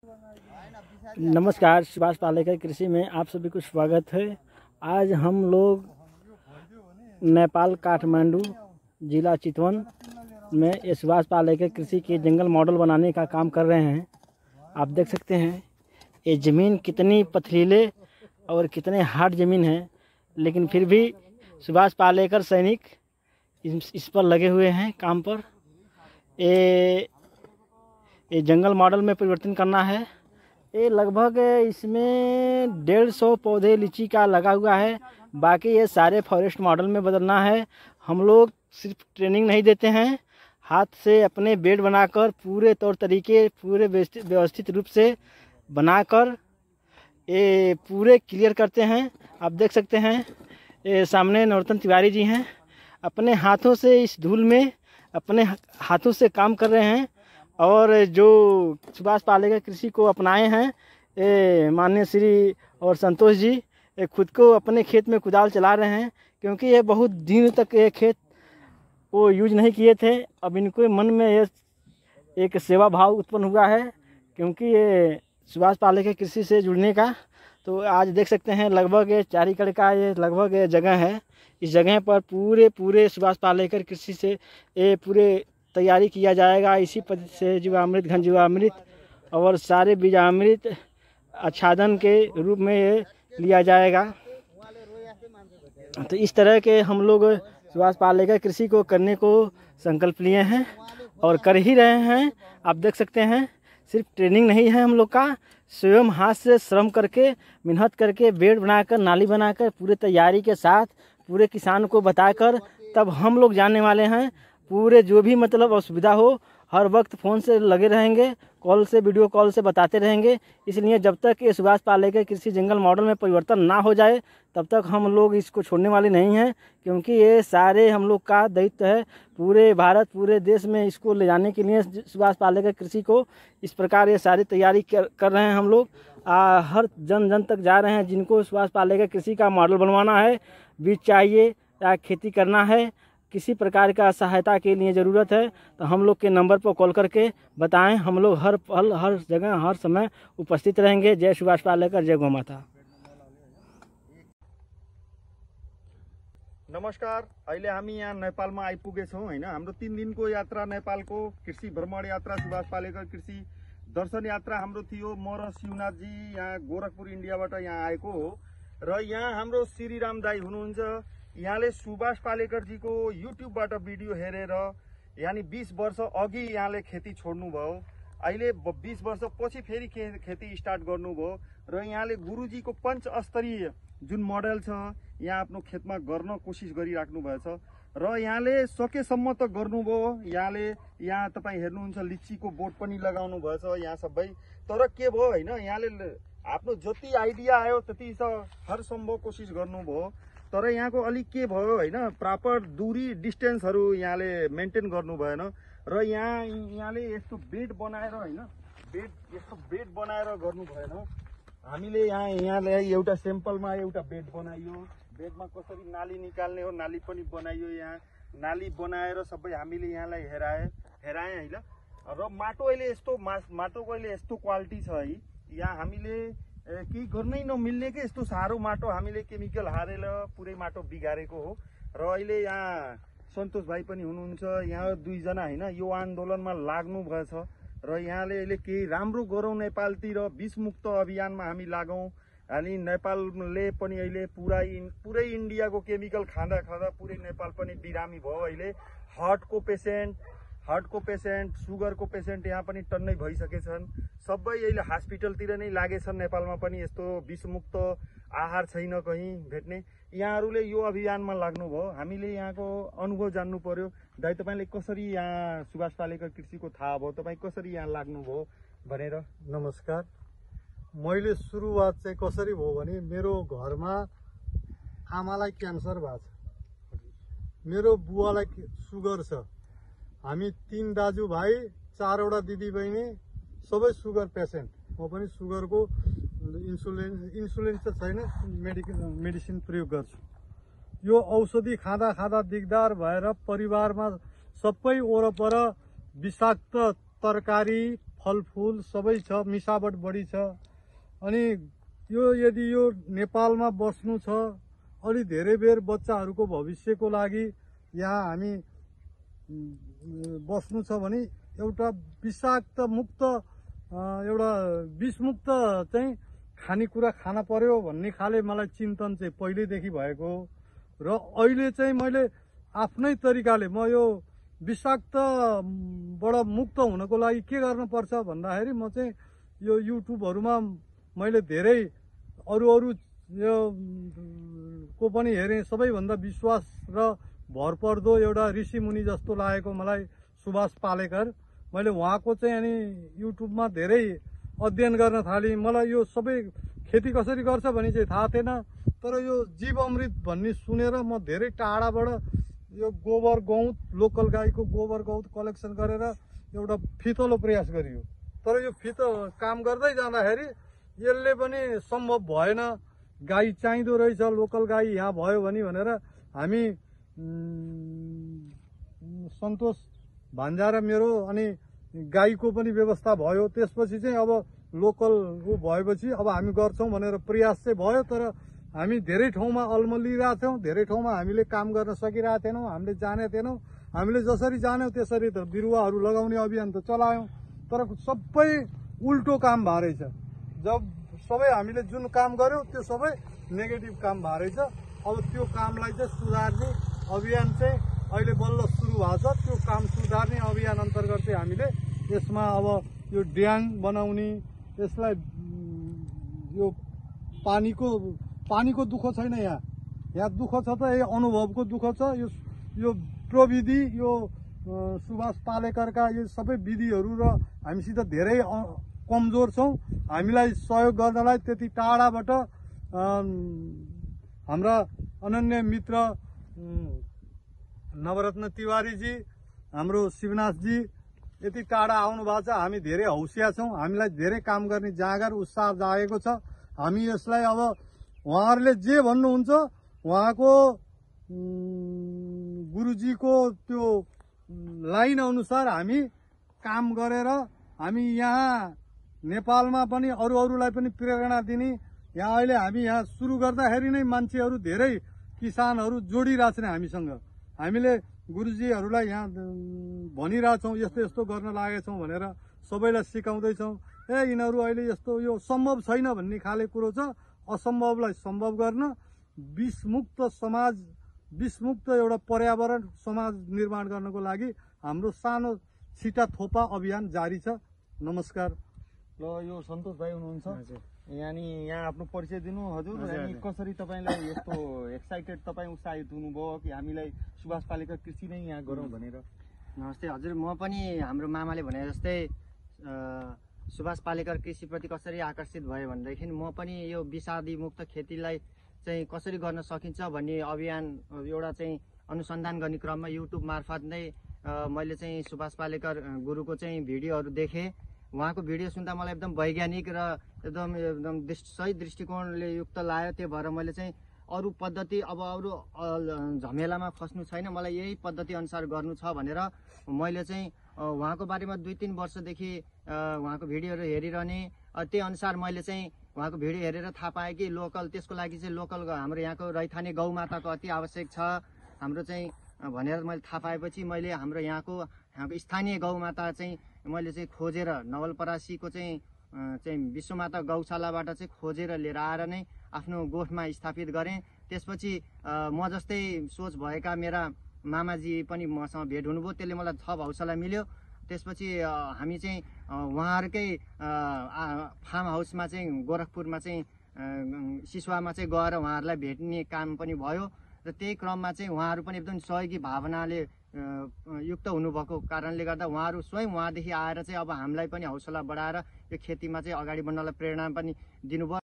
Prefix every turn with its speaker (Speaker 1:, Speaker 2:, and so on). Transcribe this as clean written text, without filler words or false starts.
Speaker 1: नमस्कार, सुभाष पालेकर कृषि में आप सभी को स्वागत है। आज हम लोग नेपाल काठमांडू जिला चितवन में ये सुभाष पालेकर कृषि के जंगल मॉडल बनाने का काम कर रहे हैं। आप देख सकते हैं ये ज़मीन कितनी पथरीले और कितने हार्ड ज़मीन है, लेकिन फिर भी सुभाष पालेकर सैनिक इस पर लगे हुए हैं काम पर। ये जंगल मॉडल में परिवर्तन करना है। ये लगभग इसमें 150 पौधे लीची का लगा हुआ है, बाकी ये सारे फॉरेस्ट मॉडल में बदलना है। हम लोग सिर्फ ट्रेनिंग नहीं देते हैं, हाथ से अपने बेड बनाकर पूरे तौर तरीके पूरे व्यवस्थित रूप से बनाकर ये पूरे क्लियर करते हैं। आप देख सकते हैं ये सामने नरोत्तम तिवारी जी हैं, अपने हाथों से इस धूल में अपने हाथों से काम कर रहे हैं। और जो सुभाष पालेकर कृषि को अपनाए हैं ये माननीय श्री और संतोष जी, ये खुद को अपने खेत में कुदाल चला रहे हैं, क्योंकि ये बहुत दिन तक ये खेत को यूज नहीं किए थे। अब इनको मन में ये एक सेवा भाव उत्पन्न हुआ है, क्योंकि ये सुभाष पालेकर कृषि से जुड़ने का। तो आज देख सकते हैं लगभग ये 4 एकड़ का ये लगभग ये जगह है। इस जगह पर पूरे सुभाष पालेकर कृषि से ये पूरे तैयारी किया जाएगा। इसी पद्धति से जीवामृत, घन जीवामृत और सारे बीजामृत आच्छादन के रूप में ये लिया जाएगा। तो इस तरह के हम लोग सुभाष पालेकर कृषि को करने को संकल्प लिए हैं और कर ही रहे हैं। आप देख सकते हैं सिर्फ ट्रेनिंग नहीं है, हम लोग का स्वयं हाथ से श्रम करके मेहनत करके बेड बनाकर नाली बनाकर पूरे तैयारी के साथ पूरे किसान को बताकर तब हम लोग जानने वाले हैं। पूरे जो भी मतलब असुविधा हो हर वक्त फ़ोन से लगे रहेंगे, कॉल से वीडियो कॉल से बताते रहेंगे। इसलिए जब तक ये सुभाष पालेकर कृषि जंगल मॉडल में परिवर्तन ना हो जाए तब तक हम लोग इसको छोड़ने वाले नहीं हैं, क्योंकि ये सारे हम लोग का दायित्व है पूरे भारत पूरे देश में इसको ले जाने के लिए। सुभाष पालेकर कृषि को इस प्रकार ये सारी तैयारी कर रहे हैं हम लोग। हर जन तक जा रहे हैं जिनको सुभाष पालेकर कृषि का मॉडल बनवाना है, बीज चाहिए या खेती करना है, किसी प्रकार का सहायता के लिए ज़रूरत है तो हम लोग के नंबर पर कॉल करके बताएं। हम लोग हर पल हर जगह हर समय उपस्थित रहेंगे। जय सुभाष पालेकर, जय गौ माता।
Speaker 2: नमस्कार, अहिले हामी यहाँ नेपालमा आइपुगेछौँ हैन। हाम्रो 3 दिनको यात्रा नेपालको कृषि भ्रमण यात्रा सुभाष पालेकर कृषि दर्शन यात्रा हाम्रो थियो। म र शिवनाथ जी यहाँ गोरखपुर इन्डियाबाट यहाँ आएको हो र यहाँ हाम्रो श्रीराम दाई हुनुहुन्छ। यहाँले सुभाष पालेकरजीको युट्युबबाट भिडियो हेरेर यानी 20 वर्ष अघि यहाँले खेती छोड्नु भयो, अहिले 20 वर्षपछि फेरि खेती स्टार्ट गर्नुभयो र यहाँले गुरुजीको पञ्चस्तरीय जुन मोडल छ यहाँ आफ्नो खेतमा गर्न कोसिस गरिराख्नु भएछ र यहाँले सकेसम्म त गर्नुभयो। यहाँ तपाईँ हेर्नुहुन्छ लिचीको बोट पनि लगाउनु भएछ यहाँ सबै। तर के भयो हैन, यहाँले आफ्नो जति आइडिया आयो त्यति हर सम्भव कोसिस गर्नुभयो। तर यहाँको अलिक के भयो हैन, प्रपर दूरी डिस्टेन्सहरू यहाँले मेन्टेन गर्नु भएन र यहाँले यस्तो बेड बनाएर हैन, यस्तो बेड बनाएर गर्नु भएन। हामीले यहाँले एउटा सेम्पलमा एउटा बेड बनाइयो, बेडमा कसरी नाली निकाल्ने हो नाली पनि बनाइयो। यहाँ नाली बनाएर सबै हामीले यहाँलाई हेराए हैन। र माटो अहिले यस्तो माटोको अहिले यस्तो क्वालिटी छ है, यहाँ हामीले केही गर्नै नमिल्ने के यस्तो साह्रो माटो हामीले केमिकल हालेर पुरै माटो बिगारेको हो। र अहिले यहाँ सन्तोष भाइ पनि हुनुहुन्छ, यहाँ 2 जना हैन यो आन्दोलनमा लाग्नु भएछ र यहाँले अहिले केही राम्रो गरौँ नेपालतिर, विषमुक्त अभियानमा हामी लागौँ। अनि नेपालले पनि अहिले पुरै इन्डियाको केमिकल खाँदा पुरै नेपाल पनि बिरामी भयो। अहिले हार्टको पेसेन्ट सुगरको पेसेन्ट यहाँ पनि टन्नै भइसकेछन्। सबै अहिले हस्पिटलतिर नै लागेछन्। नेपालमा पनि यस्तो विषमुक्त आहार छैन कहीँ भेट्ने। यहाँहरूले यो अभियानमा लाग्नुभयो, हामीले यहाँको अनुभव जान्नु पर्यो। दाइ तपाईँले कसरी यहाँ सुभाष पालेकर कृषिको थाहा भयो, तपाईँ कसरी यहाँ लाग्नुभयो भनेर?
Speaker 3: नमस्कार, मैले सुरुवात चाहिँ कसरी भयो भने मेरो घरमा आमालाई क्यान्सर भएको छ, मेरो बुवालाई सुगर छ, हामी 3 दाजुभाइ 4 वटा दिदीबहिनी सबै सुगर पेसेन्ट। म पनि सुगरको इन्सुलिन त छैन, मेडिसिन प्रयोग गर्छु। यो औषधि खाँदा दिगदार भएर परिवारमा सबै वरपर विषाक्त तरकारी फलफुल सबै छ, मिसावट बढी छ। अनि यो यदि यो नेपालमा बस्नु छ, अलि धेरै बेर बच्चाहरूको भविष्यको लागि यहाँ हामी बस्नु छ भने एउटा विषाक्त मुक्त एउटा विषमुक्त चाहिँ खानेकुरा खान पर्यो भन्ने खाले मलाई चिन्तन चाहिँ पहिल्यैदेखि भएको हो। र अहिले चाहिँ मैले आफ्नै तरिकाले म यो विषाक्तबाट मुक्त हुनको लागि के गर्नुपर्छ भन्दाखेरि म चाहिँ यो युट्युबहरूमा मैले धेरै अरू यो को पनि हेरेँ। सबैभन्दा विश्वास र भरपर्दो एउटा ऋषिमुनि जस्तो लागेको मलाई सुभाष पालेकर। मैले उहाँको चाहिँ अनि युट्युबमा धेरै अध्ययन गर्न थालेँ। मलाई यो सबै खेती कसरी गर्छ भन्ने चाहिँ थाहा थिएन, तर यो जीव अमृत भन्ने सुनेर म धेरै टाढाबाट यो गोबर गौत, लोकल गाईको गोबर गौत कलेक्सन गरेर एउटा फितलो प्रयास गरियो। तर यो फितो काम गर्दै जाँदाखेरि यसले पनि सम्भव भएन। गाई चाहिँदो रहेछ, लोकल गाई यहाँ भयो भने भनेर हामी सन्तोष भान्जा र मेरो अनि गाईको पनि व्यवस्था भयो। त्यसपछि चाहिँ अब लोकल भएपछि अब हामी गर्छौँ भनेर प्रयास चाहिँ भयो। तर हामी धेरै ठाउँमा अल्मलिरहेको थियौँ, धेरै ठाउँमा हामीले काम गर्न सकिरहेको थिएनौँ, हामीले जाने थिएनौँ। हामीले जसरी जान्यौँ त्यसरी त बिरुवाहरू लगाउने अभियान त चलायौँ, तर सबै उल्टो काम भए रहेछ। जब सबै हामीले जुन काम गर्यौँ त्यो सबै नेगेटिभ काम भए रहेछ। अब त्यो कामलाई चाहिँ सुधार्ने अभियान चाहिँ अहिले बल्ल सुरु भएको छ। त्यो काम सुधार्ने अभियान अन्तर्गत चाहिँ हामीले यसमा अब यो ड्याङ बनाउने, यसलाई यो पानीको दुःख छैन यहाँ दुःख छ त यो अनुभवको दुःख छ। यो प्रविधि, यो सुभाष पालेकरका यो सबै विधिहरू र हामीसित धेरै कमजोर छौँ। हामीलाई सहयोग गर्नलाई त्यति टाढाबाट हाम्रा अनन्य मित्र नवरत्न तिवारीजी, हाम्रो शिवनाथजी यति टाढा आउनु भएको छ। हामी धेरै हौसिया छौँ, हामीलाई धेरै काम गर्ने जाँगर उत्साह जागेको छ। हामी यसलाई अब उहाँहरूले जे भन्नुहुन्छ उहाँको गुरुजीको त्यो लाइन अनुसार हामी काम गरेर हामी यहाँ नेपालमा पनि अरूलाई पनि प्रेरणा दिने। यहाँ अहिले हामी यहाँ सुरु गर्दाखेरि नै मान्छेहरू धेरै किसानहरू जोडिरहेछन् हामीसँग। हामीले गुरुजीहरूलाई यहाँ भनिरहेछौँ यस्तो यस्तो गर्न लागेछौँ भनेर सबैलाई सिकाउँदैछौँ। यिनीहरू अहिले यस्तो यो सम्भव छैन भन्ने खाले कुरो छ। असम्भवलाई सम्भव गर्न विषमुक्त समाज, विषमुक्त एउटा पर्यावरण समाज निर्माण गर्नको लागि हाम्रो सानो छिटा थोपा अभियान जारी छ। नमस्कार।
Speaker 2: ल यो सन्तोष भाइ हुनुहुन्छ यहाँ आफ्नो परिचय दिनु हजुर। अनि कसरी तपाईँलाई यस्तो एक्साइटेड तपाईँ उत्साहित हुनुभयो कि हामीलाई सुभाष पालेकर कृषि नै यहाँ गरौँ भनेर?
Speaker 4: नमस्ते हजुर, म पनि हाम्रो मामाले भने जस्तै सुभाष पालेकर कृषिप्रति कसरी आकर्षित भयो भनेदेखि म पनि यो विषादी मुक्त खेतीलाई चाहिँ कसरी गर्न सकिन्छ भन्ने अभियान एउटा चाहिँ अनुसन्धान गर्ने क्रममा युट्युब मार्फत नै मैले चाहिँ सुभाष पालेकर गुरुको चाहिँ भिडियोहरू देखेँ। उहाँको भिडियो सुन्दा मलाई एकदम वैज्ञानिक र एकदम सही दृष्टिकोणले युक्त लाग्यो। त्यो भएर मैले चाहिँ अरू पद्धति अब अरू झमेलामा फस्नु छैन, मलाई यही पद्धति अनुसार गर्नु छ भनेर मैले चाहिँ उहाँको बारेमा 2-3 वर्षदेखि उहाँको भिडियोहरू हेरिरहने। त्यही अनुसार मैले चाहिँ उहाँको भिडियो हेरेर थाहा पाएँ कि लोकल, त्यसको लागि चाहिँ लोकल हाम्रो यहाँको रैथाने गौमाताको अति आवश्यक छ हाम्रो चाहिँ भनेर मैले थाहा पाएपछि मैले हाम्रो यहाँको स्थानीय गौमाता चाहिँ मैले चाहिँ खोजेर नवलपरासीको चाहिँ विश्वमाता गौशालाबाट चाहिँ खोजेर लिएर आएर नै आफ्नो गोठमा स्थापित गरेँ। त्यसपछि म जस्तै सोच भएका मेरा मामाजी पनि मसँग भेट हुनुभयो, त्यसले मलाई थप हौसला मिल्यो। त्यसपछि हामी चाहिँ उहाँहरूकै फार्म हाउसमा चाहिँ गोरखपुरमा चाहिँ सिसुवामा चाहिँ गएर उहाँहरूलाई भेट्ने काम पनि भयो। र त्यही क्रममा चाहिँ उहाँहरू पनि एकदम सहयोगी भावनाले युक्त हुनुभएको कारणले गर्दा उहाँहरू स्वयं उहाँदेखि आएर चाहिँ अब हामीलाई पनि हौसला बढाएर यो खेतीमा चाहिँ अगाडि बढ्नलाई प्रेरणा पनि दिनुभयो।